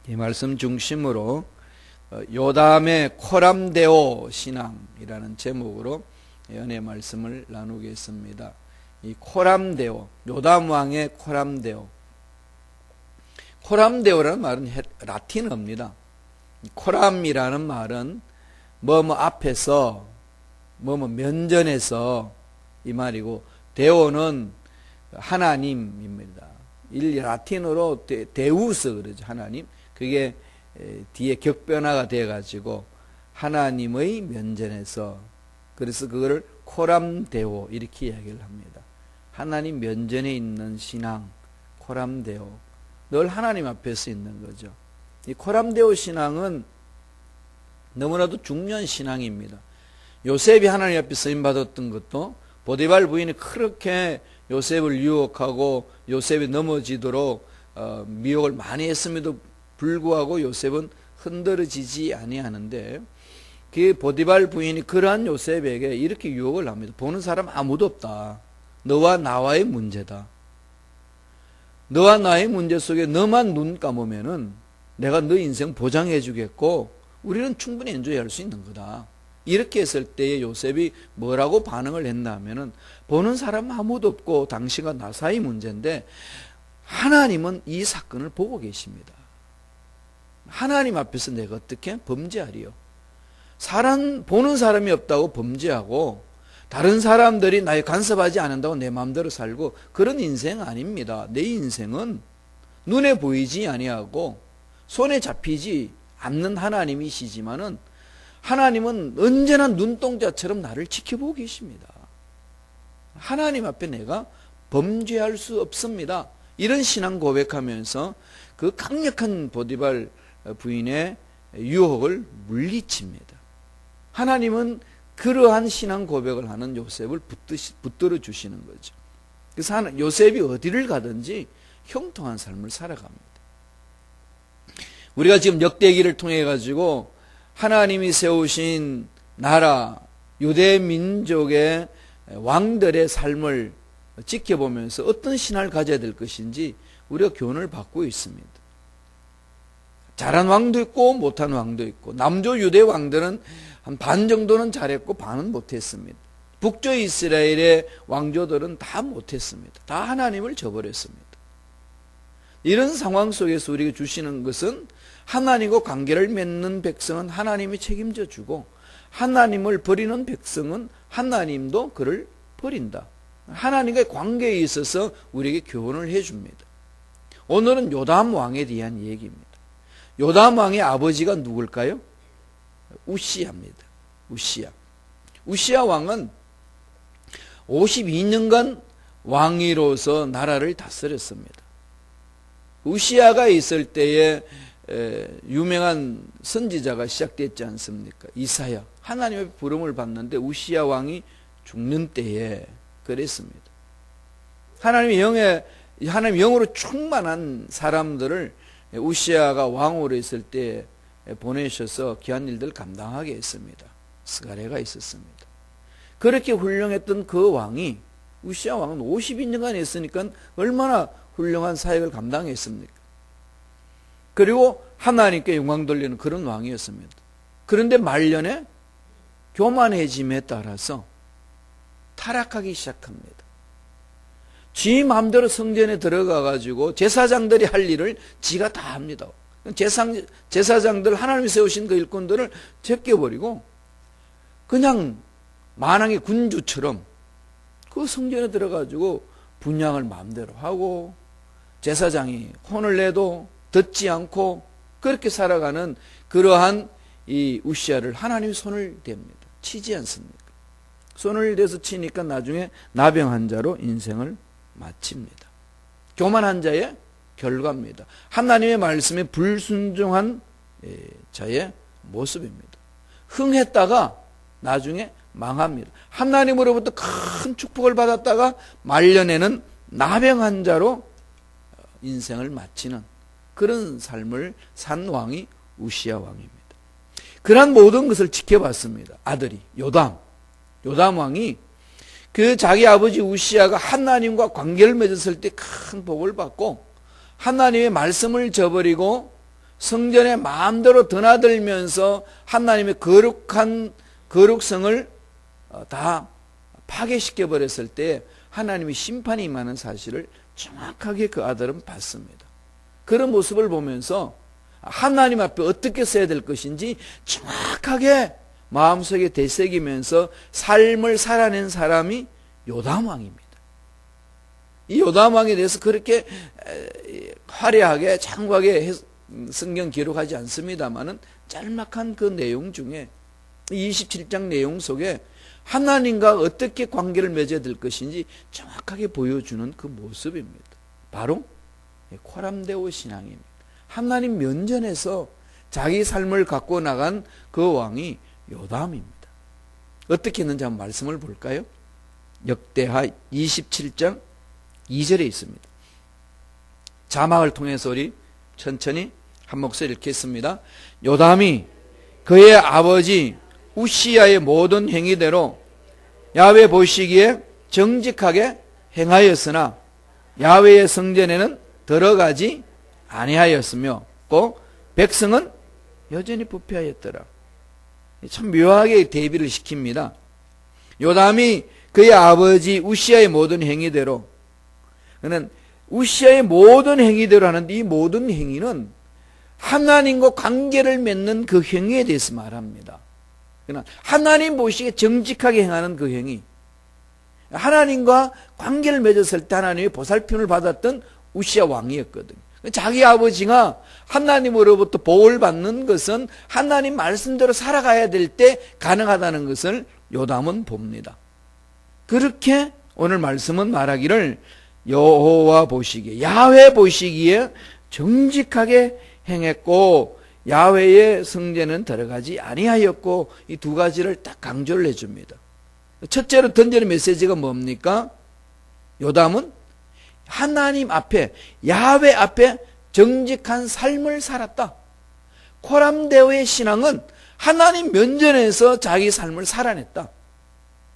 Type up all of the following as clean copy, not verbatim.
이 말씀 중심으로 요담의 코람데오 신앙이라는 제목으로 은혜 말씀을 나누겠습니다. 이 코람데오, 요담 왕의 코람데오. 코람데오라는 말은 라틴어입니다. 코람이라는 말은 뭐뭐 앞에서 뭐뭐 면전에서 이 말이고, 데오는 하나님입니다. 라틴어로 데우스 그러죠. 하나님. 그게 뒤에 격변화가 돼가지고 하나님의 면전에서, 그래서 그거를 코람데오 이렇게 이야기를 합니다. 하나님 면전에 있는 신앙, 코람데오. 늘 하나님 앞에서 있는 거죠. 이 코람데오 신앙은 너무나도 중요한 신앙입니다. 요셉이 하나님 앞에 쓰임받았던 것도, 보디발 부인이 그렇게 요셉을 유혹하고 요셉이 넘어지도록 미혹을 많이 했음에도 불구하고 요셉은 흔들어지지 아니하는데, 그 보디발 부인이 그러한 요셉에게 이렇게 유혹을 합니다. 보는 사람 아무도 없다. 너와 나와의 문제다. 너와 나의 문제 속에 너만 눈 감으면은 내가 너 인생 보장해 주겠고 우리는 충분히 엔조이할 수 있는 거다. 이렇게 했을 때에 요셉이 뭐라고 반응을 했나 하면은, 보는 사람 아무도 없고 당신과 나 사이 문제인데 하나님은 이 사건을 보고 계십니다. 하나님 앞에서 내가 어떻게 범죄하리요? 보는 사람이 없다고 범죄하고 다른 사람들이 나에 간섭하지 않는다고 내 마음대로 살고, 그런 인생 아닙니다. 내 인생은 눈에 보이지 아니하고 손에 잡히지 않는 하나님이시지만은 하나님은 언제나 눈동자처럼 나를 지켜보고 계십니다. 하나님 앞에 내가 범죄할 수 없습니다. 이런 신앙 고백하면서 그 강력한 보디발 부인의 유혹을 물리칩니다. 하나님은 그러한 신앙 고백을 하는 요셉을 붙들어 주시는 거죠. 그래서 요셉이 어디를 가든지 형통한 삶을 살아갑니다. 우리가 지금 역대기를 통해 가지고 하나님이 세우신 나라 유대 민족의 왕들의 삶을 지켜보면서 어떤 신앙을 가져야 될 것인지 우리가 교훈을 받고 있습니다. 잘한 왕도 있고 못한 왕도 있고, 남조 유대 왕들은 한 반 정도는 잘했고 반은 못했습니다. 북조 이스라엘의 왕조들은 다 못했습니다. 다 하나님을 저버렸습니다. 이런 상황 속에서 우리에게 주시는 것은, 하나님과 관계를 맺는 백성은 하나님이 책임져 주고 하나님을 버리는 백성은 하나님도 그를 버린다. 하나님과의 관계에 있어서 우리에게 교훈을 해줍니다. 오늘은 요담 왕에 대한 얘기입니다. 요담 왕의 아버지가 누굴까요? 우시야입니다. 우시야 왕은 52년간 왕위로서 나라를 다스렸습니다. 우시야가 있을 때에 유명한 선지자가 시작됐지 않습니까? 이사야. 하나님의 부름을 받는데 우시야 왕이 죽는 때에 그랬습니다. 하나님의 영으로 충만한 사람들을 우시야가 왕으로 있을 때 보내셔서 귀한 일들을 감당하게 했습니다. 스가랴가 있었습니다. 그렇게 훌륭했던 그 왕이, 우시야 왕은 52년간 했으니까 얼마나 훌륭한 사역을 감당했습니까? 그리고 하나님께 영광 돌리는 그런 왕이었습니다. 그런데 말년에 교만해짐에 따라서 타락하기 시작합니다. 지 마음대로 성전에 들어가 가지고 제사장들이 할 일을 지가 다 합니다. 제사장들, 하나님이 세우신 그 일꾼들을 제껴버리고 그냥 만왕의 군주처럼 그 성전에 들어가지고 분향을 마음대로 하고, 제사장이 혼을 내도 듣지 않고 그렇게 살아가는 그러한 이 우시야를 하나님이 손을 댑니다. 치지 않습니까? 손을 대서 치니까 나중에 나병한 자로 인생을 마칩니다. 교만한 자의 결과입니다. 하나님의 말씀에 불순종한 자의 모습입니다. 흥했다가 나중에 망합니다. 하나님으로부터 큰 축복을 받았다가 말년에는 나병한 자로 인생을 마치는 그런 삶을 산 왕이 우시야 왕입니다. 그러한 모든 것을 지켜봤습니다. 아들이 요담 왕이 그 자기 아버지 우시야가 하나님과 관계를 맺었을 때 큰 복을 받고, 하나님의 말씀을 저버리고 성전에 마음대로 드나들면서 하나님의 거룩성을 다 파괴시켜 버렸을 때 하나님의 심판이 임하는 사실을 정확하게 그 아들은 봤습니다. 그런 모습을 보면서 하나님 앞에 어떻게 써야 될 것인지 정확하게 마음속에 되새기면서 삶을 살아낸 사람이 요담 왕입니다. 이 요담 왕에 대해서 그렇게 화려하게 장구하게 성경 기록하지 않습니다만은 짤막한 그 내용 중에 27장 내용 속에 하나님과 어떻게 관계를 맺어야 될 것인지 정확하게 보여주는 그 모습입니다. 바로 코람데오 신앙입니다. 하나님 면전에서 자기 삶을 갖고 나간 그 왕이 요담입니다. 어떻게 했는지 한번 말씀을 볼까요? 역대하 27장 2절에 있습니다. 자막을 통해서 우리 천천히 한 목소리 읽겠습니다. 요담이 그의 아버지 우시야의 모든 행위대로 야훼 보시기에 정직하게 행하였으나 야훼의 성전에는 들어가지 아니하였으며 또 백성은 여전히 부패하였더라. 참 묘하게 대비를 시킵니다. 요담이 그의 아버지 우시야의 모든 행위대로, 그는 우시야의 모든 행위대로 하는데 이 모든 행위는 하나님과 관계를 맺는 그 행위에 대해서 말합니다. 그러나 하나님 보시기에 정직하게 행하는 그 행위, 하나님과 관계를 맺었을 때 하나님의 보살핌을 받았던 우시야 왕이었거든요. 자기 아버지가 하나님으로부터 보호를 받는 것은 하나님 말씀대로 살아가야 될 때 가능하다는 것을 요담은 봅니다. 그렇게 오늘 말씀은 말하기를 여호와 보시기에, 야훼 보시기에 정직하게 행했고 야훼의 성전은 들어가지 아니하였고, 이 두 가지를 딱 강조를 해줍니다. 첫째로 던지는 메시지가 뭡니까? 요담은 하나님 앞에, 야훼 앞에 정직한 삶을 살았다. 코람데오의 신앙은 하나님 면전에서 자기 삶을 살아냈다.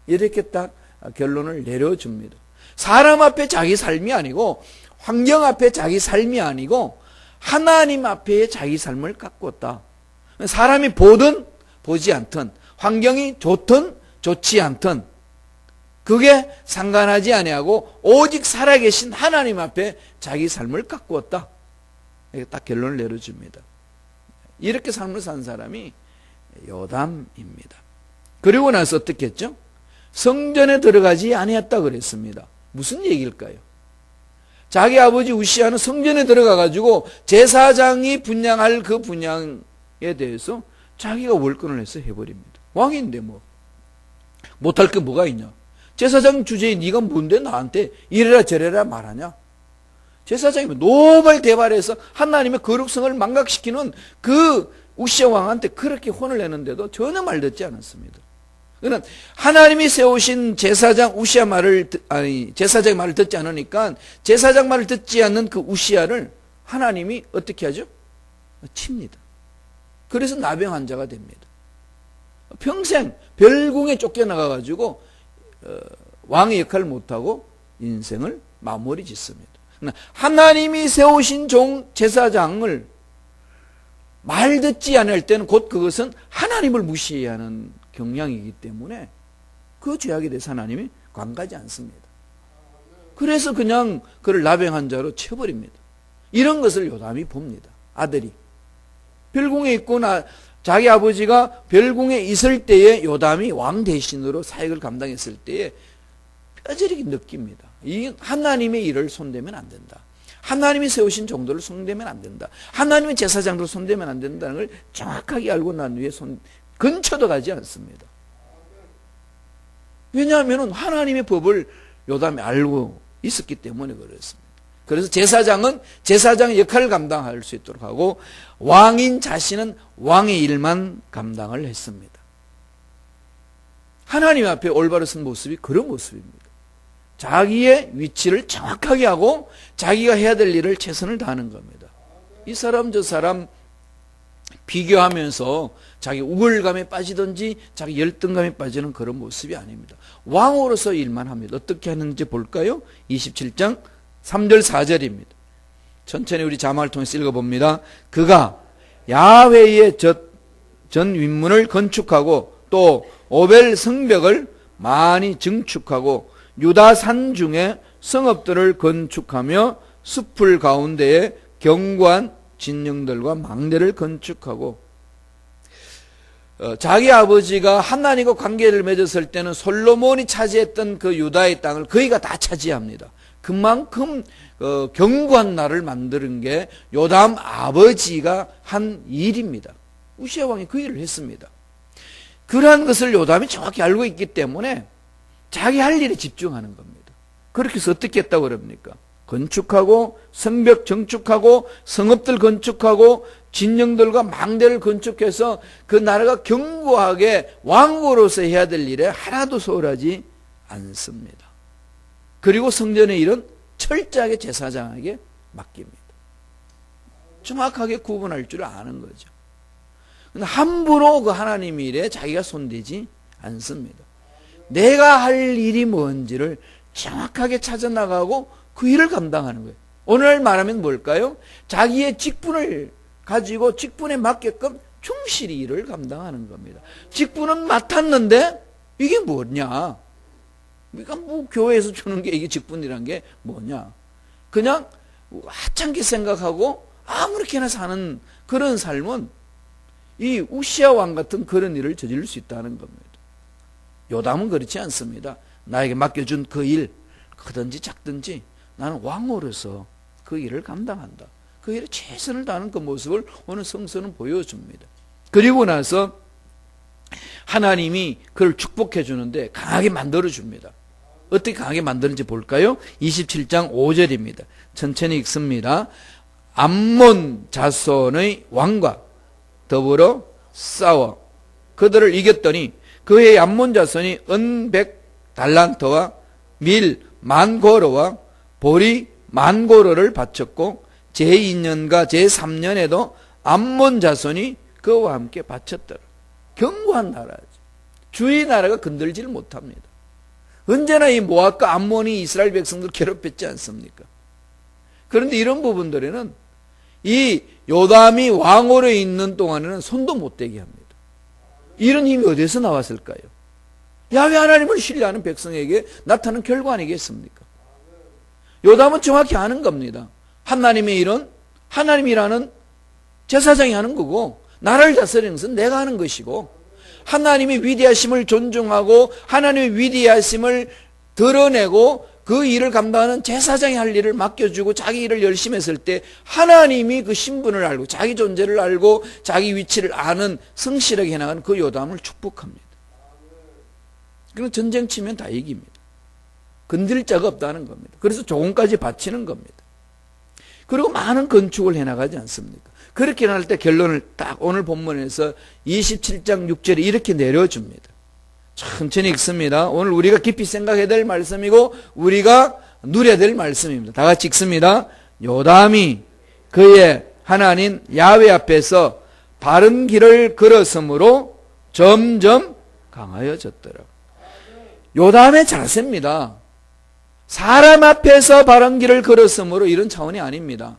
이렇게 딱 결론을 내려줍니다. 사람 앞에 자기 삶이 아니고, 환경 앞에 자기 삶이 아니고 하나님 앞에 자기 삶을 가꾸었다. 사람이 보든 보지 않든, 환경이 좋든 좋지 않든 그게 상관하지 아니하고 오직 살아계신 하나님 앞에 자기 삶을 가꾸었다. 이렇게 딱 결론을 내려줍니다. 이렇게 삶을 산 사람이 요담입니다. 그리고 나서 어떻게 했죠? 성전에 들어가지 아니했다 그랬습니다. 무슨 얘기일까요? 자기 아버지 우시야는 성전에 들어가가지고 제사장이 분향할 그 분향에 대해서 자기가 월권을 해서 해버립니다. 왕인데 뭐 못할 게 뭐가 있냐? 제사장 주제에 네가 뭔데 나한테 이래라 저래라 말하냐? 제사장이 노발대발해서 하나님의 거룩성을 망각시키는 그 우시야 왕한테 그렇게 혼을 내는데도 전혀 말 듣지 않았습니다. 그는 하나님이 세우신 제사장 우시야 제사장의 말을 듣지 않으니까 제사장 말을 듣지 않는 그 우시야를 하나님이 어떻게 하죠? 칩니다. 그래서 나병 환자가 됩니다. 평생 별궁에 쫓겨나가가지고 왕의 역할을 못하고 인생을 마무리 짓습니다. 하나님이 세우신 종 제사장을 말 듣지 않을 때는 곧 그것은 하나님을 무시해야 하는 경향이기 때문에 그 죄악에 대해서 하나님이 관가지 않습니다. 그래서 그냥 그를 나병한 자로 쳐버립니다. 이런 것을 요담이 봅니다. 아들이 별궁에 있고 자기 아버지가 별궁에 있을 때에 요담이 왕 대신으로 사역을 감당했을 때에 뼈저리게 느낍니다. 이 하나님의 일을 손대면 안 된다. 하나님이 세우신 종들을 손대면 안 된다. 하나님의 제사장들을 손대면 안 된다는 걸 정확하게 알고 난 후에 근처도 가지 않습니다. 왜냐하면 하나님의 법을 요담이 알고 있었기 때문에 그렇습니다. 그래서 제사장은 제사장의 역할을 감당할 수 있도록 하고 왕인 자신은 왕의 일만 감당을 했습니다. 하나님 앞에 올바로 선 모습이 그런 모습입니다. 자기의 위치를 정확하게 하고 자기가 해야 될 일을 최선을 다하는 겁니다. 이 사람 저 사람 비교하면서 자기 우월감에 빠지든지 자기 열등감에 빠지는 그런 모습이 아닙니다. 왕으로서 일만 합니다. 어떻게 하는지 볼까요? 27장 3절 4절입니다. 천천히 우리 자막을 통해서 읽어봅니다. 그가 야훼의 전 윗문을 건축하고 또 오벨 성벽을 많이 증축하고 유다 산중에 성읍들을 건축하며 숲을 가운데에 견고한 진영들과 망대를 건축하고 자기 아버지가 하나님과 관계를 맺었을 때는 솔로몬이 차지했던 그 유다의 땅을 거의가 다 차지합니다. 그만큼 견고한 나라를 만드는 게 요담 아버지가 한 일입니다. 우시야 왕이 그 일을 했습니다. 그러한 것을 요담이 정확히 알고 있기 때문에 자기 할 일에 집중하는 겁니다. 그렇게 해서 어떻게 했다고 그럽니까? 건축하고 성벽 증축하고 성읍들 건축하고 진영들과 망대를 건축해서 그 나라가 견고하게 왕으로서 해야 될 일에 하나도 소홀하지 않습니다. 그리고 성전의 일은 철저하게 제사장에게 맡깁니다. 정확하게 구분할 줄 아는 거죠. 함부로 그 하나님 일에 자기가 손대지 않습니다. 내가 할 일이 뭔지를 정확하게 찾아나가고 그 일을 감당하는 거예요. 오늘 말하면 뭘까요? 자기의 직분을 가지고 직분에 맞게끔 충실히 일을 감당하는 겁니다. 직분은 맡았는데 이게 뭐냐? 그러니까 뭐 교회에서 주는 게 이게 직분이란 게 뭐냐? 그냥 하찮게 생각하고 아무렇게나 사는 그런 삶은 이 우시야 왕 같은 그런 일을 저지를 수 있다는 겁니다. 요담은 그렇지 않습니다. 나에게 맡겨준 그 일, 크든지 작든지 나는 왕으로서 그 일을 감당한다. 그 일에 최선을 다하는 그 모습을 오늘 성서는 보여줍니다. 그리고 나서 하나님이 그를 축복해 주는데 강하게 만들어 줍니다. 어떻게 강하게 만드는지 볼까요? 27장 5절입니다. 천천히 읽습니다. 암몬 자손의 왕과 더불어 싸워 그들을 이겼더니 그의 암몬 자손이 은 100달란트와 밀 10,000고로와 보리 10,000고로를 바쳤고 제2년과 제3년에도 암몬 자손이 그와 함께 바쳤더라. 견고한 나라죠. 주의 나라가 건들지를 못합니다. 언제나 이 모압과 암몬이 이스라엘 백성들 괴롭혔지 않습니까? 그런데 이런 부분들에는 이 요담이 왕으로 있는 동안에는 손도 못 대게 합니다. 이런 힘이 어디서 나왔을까요? 야훼 하나님을 신뢰하는 백성에게 나타난 결과 아니겠습니까? 요담은 정확히 아는 겁니다. 하나님의 일은 하나님이라는 제사장이 하는 거고 나라를 다스리는 것은 내가 하는 것이고 하나님의 위대하심을 존중하고 하나님의 위대하심을 드러내고 그 일을 감당하는 제사장이 할 일을 맡겨주고 자기 일을 열심히 했을 때 하나님이 그 신분을 알고 자기 존재를 알고 자기 위치를 아는 성실하게 해나가는 그 요담을 축복합니다. 그럼 전쟁 치면 다 이깁니다. 건드릴 자가 없다는 겁니다. 그래서 조공까지 바치는 겁니다. 그리고 많은 건축을 해나가지 않습니까? 그렇게 할 때 결론을 딱 오늘 본문에서 27장 6절에 이렇게 내려줍니다. 천천히 읽습니다. 오늘 우리가 깊이 생각해야 될 말씀이고 우리가 누려야 될 말씀입니다. 다 같이 읽습니다. 요담이 그의 하나님 야훼 앞에서 바른 길을 걸었으므로 점점 강하여졌더라. 요담의 자세입니다. 사람 앞에서 바른 길을 걸었으므로 이런 차원이 아닙니다.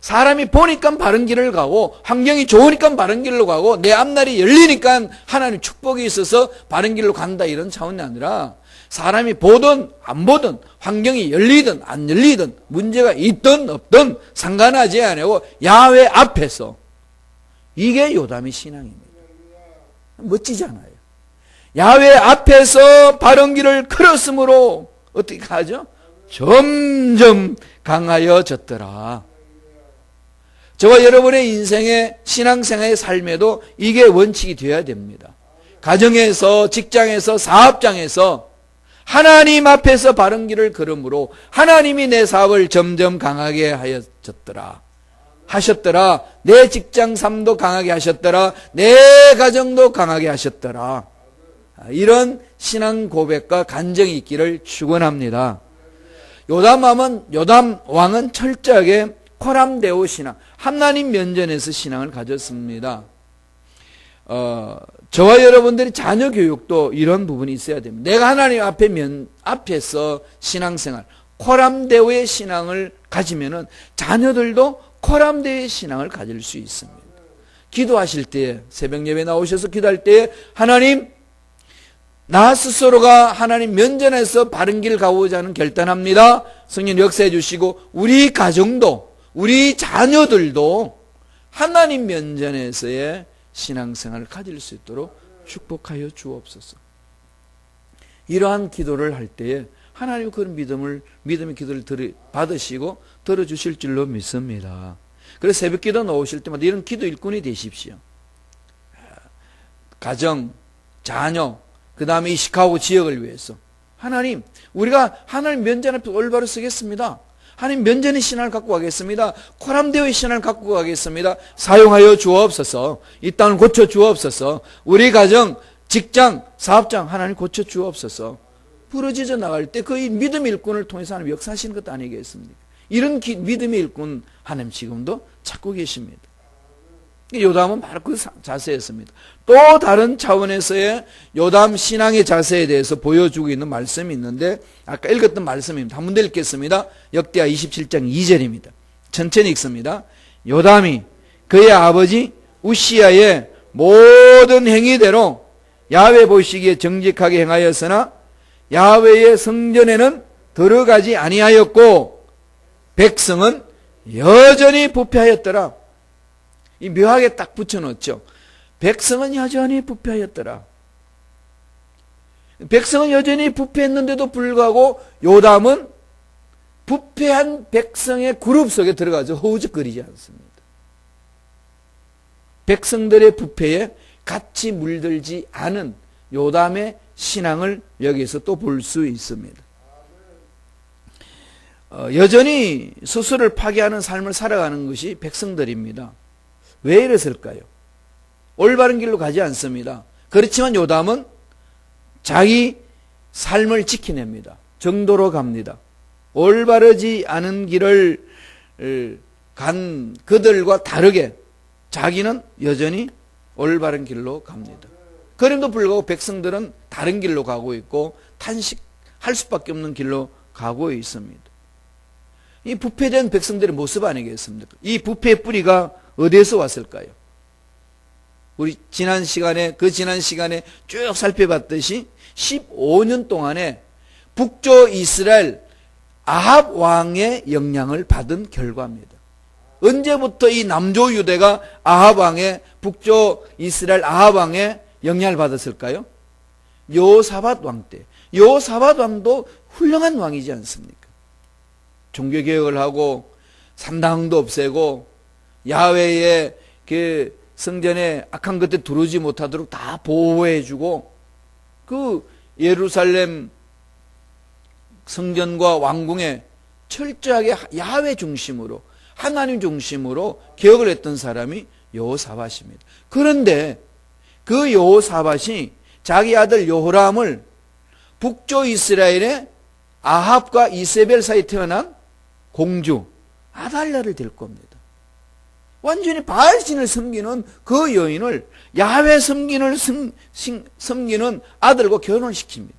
사람이 보니까 바른 길을 가고 환경이 좋으니까 바른 길로 가고 내 앞날이 열리니까 하나님 축복이 있어서 바른 길로 간다 이런 차원이 아니라 사람이 보든 안 보든 환경이 열리든 안 열리든 문제가 있든 없든 상관하지 않고 야훼 앞에서 이게 요담의 신앙입니다. 멋지잖아요. 야훼 앞에서 바른 길을 걸었으므로 어떻게 하죠? 점점 강하여졌더라. 저와 여러분의 인생의 신앙생활의 삶에도 이게 원칙이 되어야 됩니다. 가정에서, 직장에서, 사업장에서 하나님 앞에서 바른 길을 걸음으로 하나님이 내 사업을 점점 강하게 하셨더라. 내 직장 삶도 강하게 하셨더라. 내 가정도 강하게 하셨더라. 이런 신앙 고백과 간증이 있기를 축원합니다. 요담 왕은 철저하게 코람데오 신앙, 하나님 면전에서 신앙을 가졌습니다. 저와 여러분들이 자녀 교육도 이런 부분이 있어야 됩니다. 내가 하나님 앞에서 신앙생활, 코람데오의 신앙을 가지면은 자녀들도 코람데오의 신앙을 가질 수 있습니다. 기도하실 때에, 새벽 예배 나오셔서 기도할 때에 하나님, 나 스스로가 하나님 면전에서 바른 길 가고자 하는 결단합니다. 성령 역사해 주시고 우리 가정도 우리 자녀들도 하나님 면전에서의 신앙생활을 가질 수 있도록 축복하여 주옵소서. 이러한 기도를 할 때에 하나님 그런 믿음의 기도를 받으시고 들어주실 줄로 믿습니다. 그래서 새벽 기도 나오실 때마다 이런 기도 일꾼이 되십시오. 가정, 자녀, 그 다음에 이 시카고 지역을 위해서 하나님, 우리가 하나님 면전 앞에 올바로 서겠습니다. 하나님 면전의 신앙을 갖고 가겠습니다. 코람데오의 신앙을 갖고 가겠습니다. 사용하여 주옵소서. 이 땅을 고쳐 주옵소서. 우리 가정, 직장, 사업장 하나님 고쳐 주옵소서. 부러지져 나갈 때 그 믿음의 일꾼을 통해서 하나님 역사하시는 것도 아니겠습니까? 이런 믿음의 일꾼 하나님 지금도 찾고 계십니다. 요담은 바로 그 자세였습니다. 또 다른 차원에서의 요담 신앙의 자세에 대해서 보여주고 있는 말씀이 있는데 아까 읽었던 말씀입니다. 한 번 더 읽겠습니다. 역대하 27장 2절입니다. 천천히 읽습니다. 요담이 그의 아버지 우시야의 모든 행위대로 야훼 보시기에 정직하게 행하였으나 야훼의 성전에는 들어가지 아니하였고 백성은 여전히 부패하였더라. 이 묘하게 딱 붙여놓죠. 백성은 여전히 부패하였더라. 백성은 여전히 부패했는데도 불구하고 요담은 부패한 백성의 그룹 속에 들어가서 허우적거리지 않습니다. 백성들의 부패에 같이 물들지 않은 요담의 신앙을 여기서 또 볼 수 있습니다. 여전히 스스로를 파괴하는 삶을 살아가는 것이 백성들입니다. 왜 이랬을까요? 올바른 길로 가지 않습니다. 그렇지만 요담은 자기 삶을 지켜냅니다. 정도로 갑니다. 올바르지 않은 길을 간 그들과 다르게 자기는 여전히 올바른 길로 갑니다. 그럼에도 불구하고 백성들은 다른 길로 가고 있고 탄식할 수밖에 없는 길로 가고 있습니다. 이 부패된 백성들의 모습 아니겠습니까? 이 부패의 뿌리가 어디에서 왔을까요? 우리 지난 시간에 쭉 살펴봤듯이 15년 동안에 북조 이스라엘 아합 왕의 영향을 받은 결과입니다. 언제부터 이 남조 유대가 아합 왕의 북조 이스라엘 아합 왕의 영향을 받았을까요? 여호사밧 왕 때. 여호사밧 왕도 훌륭한 왕이지 않습니까? 종교개혁을 하고 산당도 없애고 야훼의 그 성전에 악한 것들 들어오지 못하도록 다 보호해주고 그 예루살렘 성전과 왕궁에 철저하게 야훼 중심으로 하나님 중심으로 개혁을 했던 사람이 여호사밧입니다. 그런데 그 여호사밧이 자기 아들 여호람을 북조 이스라엘의 아합과 이세벨 사이에 태어난 공주 아달랴를 될 겁니다. 완전히 바알신을 섬기는 그 여인을 야훼 섬기는 아들과 결혼을 시킵니다.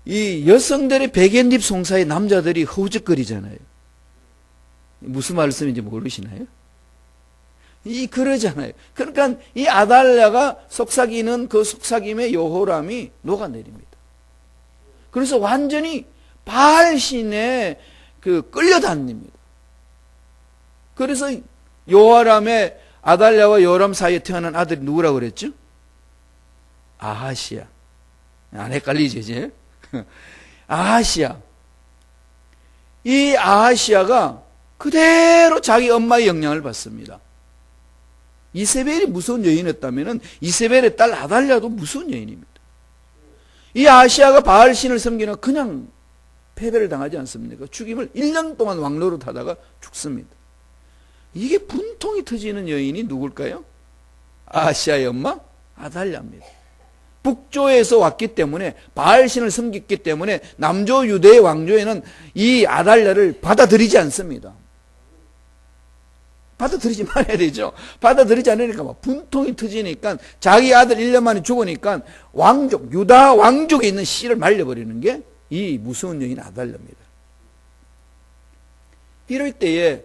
이 여성들의 백엔잎 송사에 남자들이 허우적거리잖아요. 무슨 말씀인지 모르시나요? 그러잖아요. 그러니까 이 아달랴가 속삭이는 그 속삭임의 여호람이 녹아내립니다. 그래서 완전히 바알신에 끌려다닙니다. 그래서 여호람의 아달랴와 여호람 사이에 태어난 아들이 누구라고 그랬죠? 아하시야. 안 헷갈리죠, 이제? 아하시야. 이 아하시야가 그대로 자기 엄마의 영향을 받습니다. 이세벨이 무서운 여인이었다면 이세벨의 딸 아달랴도 무서운 여인입니다. 이 아하시야가 바알신을 섬기는 그냥 패배를 당하지 않습니까? 죽임을 1년 동안 왕노릇 하다가 죽습니다. 이게 분통이 터지는 여인이 누굴까요? 아하시야의 엄마 아달랴입니다. 북조에서 왔기 때문에 바알신을 섬겼기 때문에 남조 유대의 왕조에는 이 아달랴를 받아들이지 않습니다. 받아들이지 말아야 되죠. 받아들이지 않으니까 막 분통이 터지니까 자기 아들 1년 만에 죽으니까 왕족, 유다 왕족에 있는 씨를 말려버리는 게 이 무서운 여인 아달랴입니다. 이럴 때에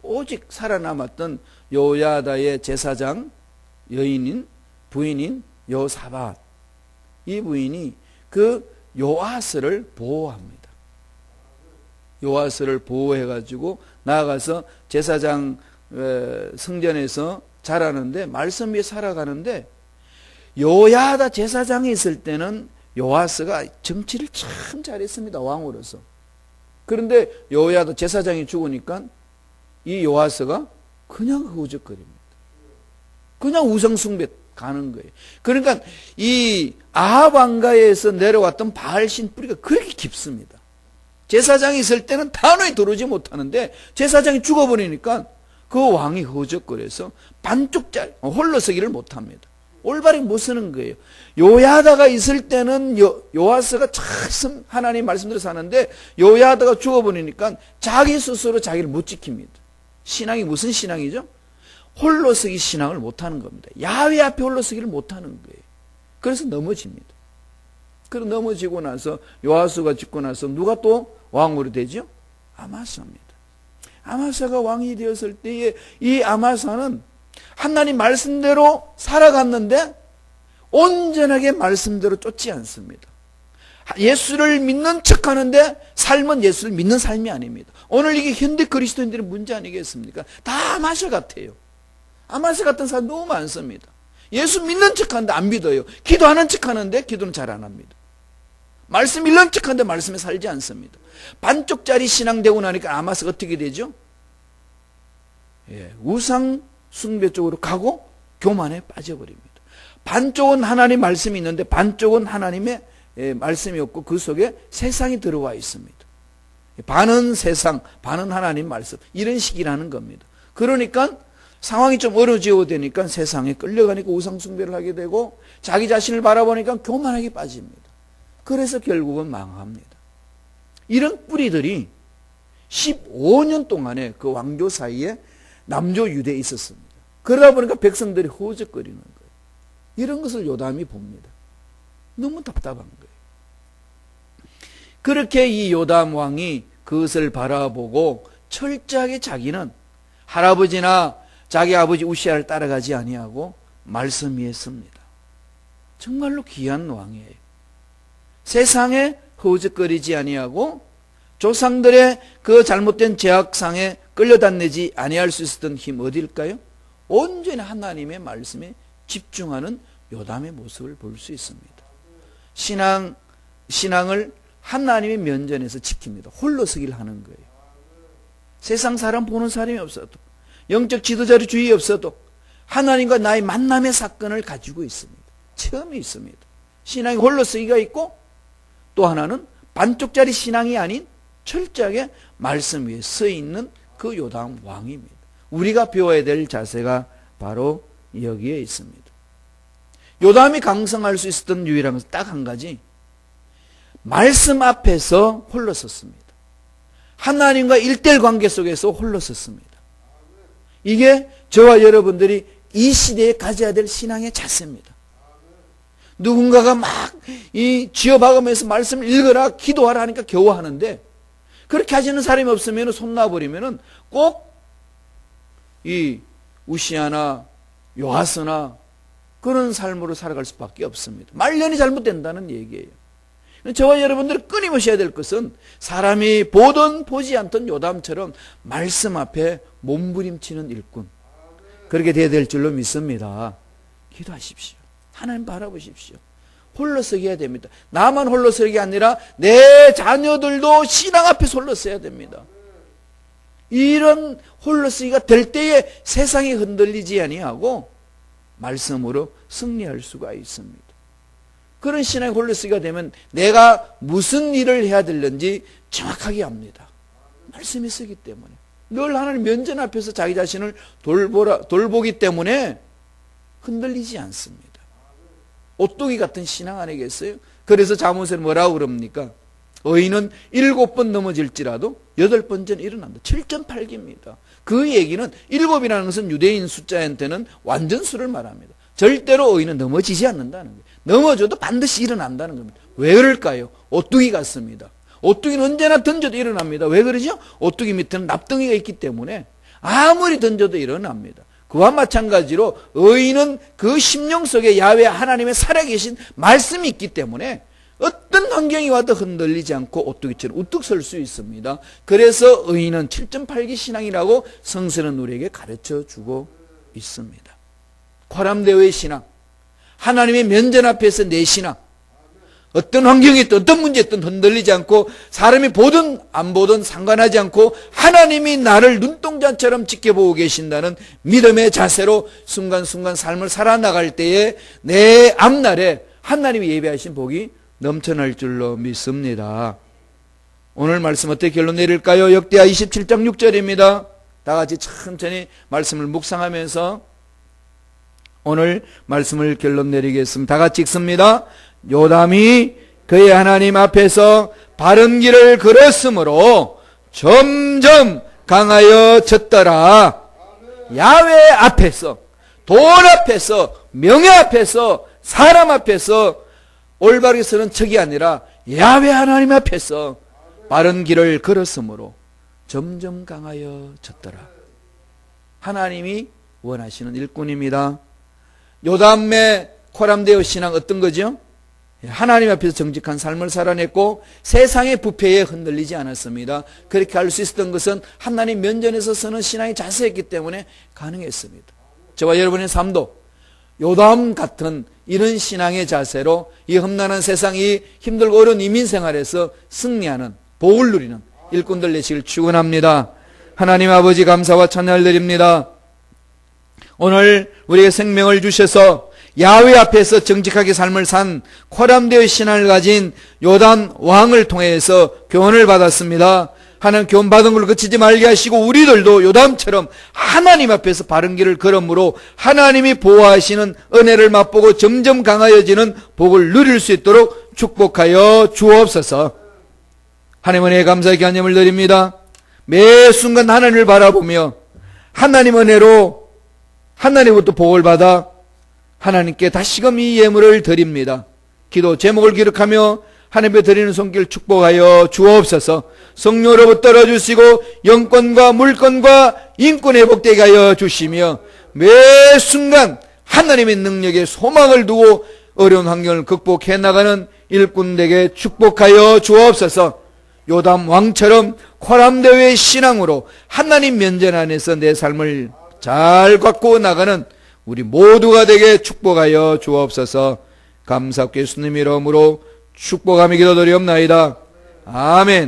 오직 살아남았던 요야다의 제사장 여인인 부인인 여사밧, 이 부인이 그 요아스를 보호합니다. 요아스를 보호해가지고 나아가서 제사장 성전에서 자라는데 말씀 위에 살아가는데, 요야다 제사장이 있을 때는 요아스가 정치를 참 잘했습니다. 왕으로서. 그런데 요야다 제사장이 죽으니까 이 요아스가 그냥 허우적거립니다. 그냥 우상숭배 가는 거예요. 그러니까 이 아합 왕가에서 내려왔던 바알신 뿌리가 그렇게 깊습니다. 제사장이 있을 때는 단호히 들어오지 못하는데 제사장이 죽어버리니까 그 왕이 허우적거려서 반쪽짜리 홀로 서기를 못합니다. 올바르게 못 쓰는 거예요. 요야다가 있을 때는 요아스가 참 하나님 말씀대로 사는데, 요야다가 죽어버리니까 자기 스스로 자기를 못 지킵니다. 신앙이 무슨 신앙이죠? 홀로 서기 신앙을 못하는 겁니다. 야훼 앞에 홀로 서기를 못하는 거예요. 그래서 넘어집니다. 그리고 넘어지고 나서 요아스가 죽고 나서 누가 또 왕으로 되죠? 아마사입니다. 아마사가 왕이 되었을 때에 이 아마사는 하나님 말씀대로 살아갔는데 온전하게 말씀대로 쫓지 않습니다. 예수를 믿는 척하는데 삶은 예수를 믿는 삶이 아닙니다. 오늘 이게 현대 그리스도인들의 문제 아니겠습니까? 다 아마사 같아요. 아마사 같은 사람 너무 많습니다. 예수 믿는 척하는데 안 믿어요. 기도하는 척하는데 기도는 잘 안 합니다. 말씀 읽는 척하는데 말씀에 살지 않습니다. 반쪽짜리 신앙 되고 나니까 아마사가 어떻게 되죠? 우상 숭배 쪽으로 가고 교만에 빠져버립니다. 반쪽은 하나님 말씀이 있는데 반쪽은 하나님의 말씀이 없고 그 속에 세상이 들어와 있습니다. 반은 세상, 반은 하나님 말씀, 이런 식이라는 겁니다. 그러니까 상황이 좀 어려워지고 되니까 세상에 끌려가니까 우상 숭배를 하게 되고 자기 자신을 바라보니까 교만하게 빠집니다. 그래서 결국은 망합니다. 이런 뿌리들이 15년 동안에 그 왕조 사이에 남조 유대에 있었습니다. 그러다 보니까 백성들이 허우적거리는 거예요. 이런 것을 요담이 봅니다. 너무 답답한 거예요. 그렇게 이 요담 왕이 그것을 바라보고 철저하게 자기는 할아버지나 자기 아버지 우시아를 따라가지 아니하고 말씀 위에 섭니다. 정말로 귀한 왕이에요. 세상에 허우적거리지 아니하고 조상들의 그 잘못된 죄악상에 끌려다니지 아니할 수 있었던 힘 어디일까요? 온전히 하나님의 말씀에 집중하는 요담의 모습을 볼 수 있습니다. 신앙을 하나님의 면전에서 지킵니다. 홀로 서기를 하는 거예요. 세상 사람 보는 사람이 없어도, 영적 지도자의 주의 없어도 하나님과 나의 만남의 사건을 가지고 있습니다. 체험이 있습니다. 신앙이 홀로 서기가 있고, 또 하나는 반쪽짜리 신앙이 아닌 철저하게 말씀 위에 서 있는 그 요담 왕입니다. 우리가 배워야 될 자세가 바로 여기에 있습니다. 요담이 강성할 수 있었던 유일한 것은 딱 한 가지, 말씀 앞에서 홀로 섰습니다. 하나님과 1:1 관계 속에서 홀로 섰습니다. 이게 저와 여러분들이 이 시대에 가져야 될 신앙의 자세입니다. 누군가가 막 이 쥐어박으면서 말씀을 읽어라, 기도하라 하니까 겨우 하는데, 그렇게 하시는 사람이 없으면 손 놔버리면은 꼭 이 우시아나 요아스나 그런 삶으로 살아갈 수밖에 없습니다. 말년이 잘못된다는 얘기예요. 저와 여러분들이 끊임없이 해야 될 것은 사람이 보든 보지 않던 요담처럼 말씀 앞에 몸부림치는 일꾼, 그렇게 돼야 될 줄로 믿습니다. 기도하십시오. 하나님 바라보십시오. 홀로 서게 해야 됩니다. 나만 홀로 서게 게 아니라 내 자녀들도 신앙 앞에서 홀로 서야 됩니다. 이런 홀로 서기가 될 때에 세상이 흔들리지 아니하고 말씀으로 승리할 수가 있습니다. 그런 신앙의 홀로 서기가 되면 내가 무슨 일을 해야 되는지 정확하게 압니다. 말씀이 쓰기 때문에. 늘 하나님 면전 앞에서 자기 자신을 돌보기 때문에 흔들리지 않습니다. 오뚜기 같은 신앙 아니겠어요? 그래서 잠언에 뭐라고 그럽니까? 의인은 7번 넘어질지라도 8번째는 일어난다. 7.8기입니다. 그 얘기는 7이라는 것은 유대인 숫자한테는 완전수를 말합니다. 절대로 의인은 넘어지지 않는다는 거예요. 넘어져도 반드시 일어난다는 겁니다. 왜 그럴까요? 오뚜기 같습니다. 오뚜기는 언제나 던져도 일어납니다. 왜 그러죠? 오뚜기 밑에는 납덩이가 있기 때문에 아무리 던져도 일어납니다. 그와 마찬가지로 의인은 그 심령 속에 야훼 하나님의 살아계신 말씀이 있기 때문에 어떤 환경이 와도 흔들리지 않고 오뚜기처럼 우뚝 설 수 있습니다. 그래서 의인은 7.8기 신앙이라고 성서는 우리에게 가르쳐주고 있습니다. 코람데오의 신앙, 하나님의 면전 앞에서 내 신앙, 어떤 환경이 있든 어떤 문제에 있든 흔들리지 않고 사람이 보든 안 보든 상관하지 않고 하나님이 나를 눈동자처럼 지켜보고 계신다는 믿음의 자세로 순간순간 삶을 살아나갈 때에 내 앞날에 하나님이 예비하신 복이 넘쳐날 줄로 믿습니다. 오늘 말씀 어떻게 결론 내릴까요? 역대하 27장 6절입니다. 다 같이 천천히 말씀을 묵상하면서 오늘 말씀을 결론 내리겠습니다. 다 같이 읽습니다. 요담이 그의 하나님 앞에서 바른 길을 걸었으므로 점점 강하여졌더라. 야훼 앞에서, 돈 앞에서, 명예 앞에서, 사람 앞에서 올바르게 서는 척이 아니라 야훼 하나님 앞에서 바른 길을 걸었으므로 점점 강하여졌더라. 하나님이 원하시는 일꾼입니다. 요담의 코람데오 신앙 어떤 거죠? 하나님 앞에서 정직한 삶을 살아냈고 세상의 부패에 흔들리지 않았습니다. 그렇게 할 수 있었던 것은 하나님 면전에서 서는 신앙이 자세했기 때문에 가능했습니다. 저와 여러분의 삶도 요담 같은 이런 신앙의 자세로 이 험난한 세상, 이 힘들고 어려운 이민생활에서 승리하는, 복을 누리는 일꾼들 되시길 축원합니다. 하나님 아버지 감사와 찬양을 드립니다. 오늘 우리에게 생명을 주셔서 야훼 앞에서 정직하게 삶을 산 코람데오의 신앙을 가진 요담 왕을 통해서 교훈을 받았습니다. 하나님 교훈 받은 걸로 그치지 말게 하시고 우리들도 요담처럼 하나님 앞에서 바른 길을 걸음으로 하나님이 보호하시는 은혜를 맛보고 점점 강하여지는 복을 누릴 수 있도록 축복하여 주옵소서. 하나님 은혜에 감사의 개념을 드립니다. 매 순간 하나님을 바라보며 하나님 은혜로 하나님부터 복을 받아 하나님께 다시금 이 예물을 드립니다. 기도 제목을 기록하며 하나님께 드리는 손길 축복하여 주옵소서. 성령으로부터 떨어주시고 영권과 물권과 인권에 복되게 하여 주시며 매 순간 하나님의 능력에 소망을 두고 어려운 환경을 극복해 나가는 일꾼에게 축복하여 주옵소서. 요담 왕처럼 코람데오의 신앙으로 하나님 면전 안에서 내 삶을 잘 갖고 나가는 우리 모두가 되게 축복하여 주옵소서. 감사합게 예수님 이름으로 축복하며 기도드리옵나이다. 아멘.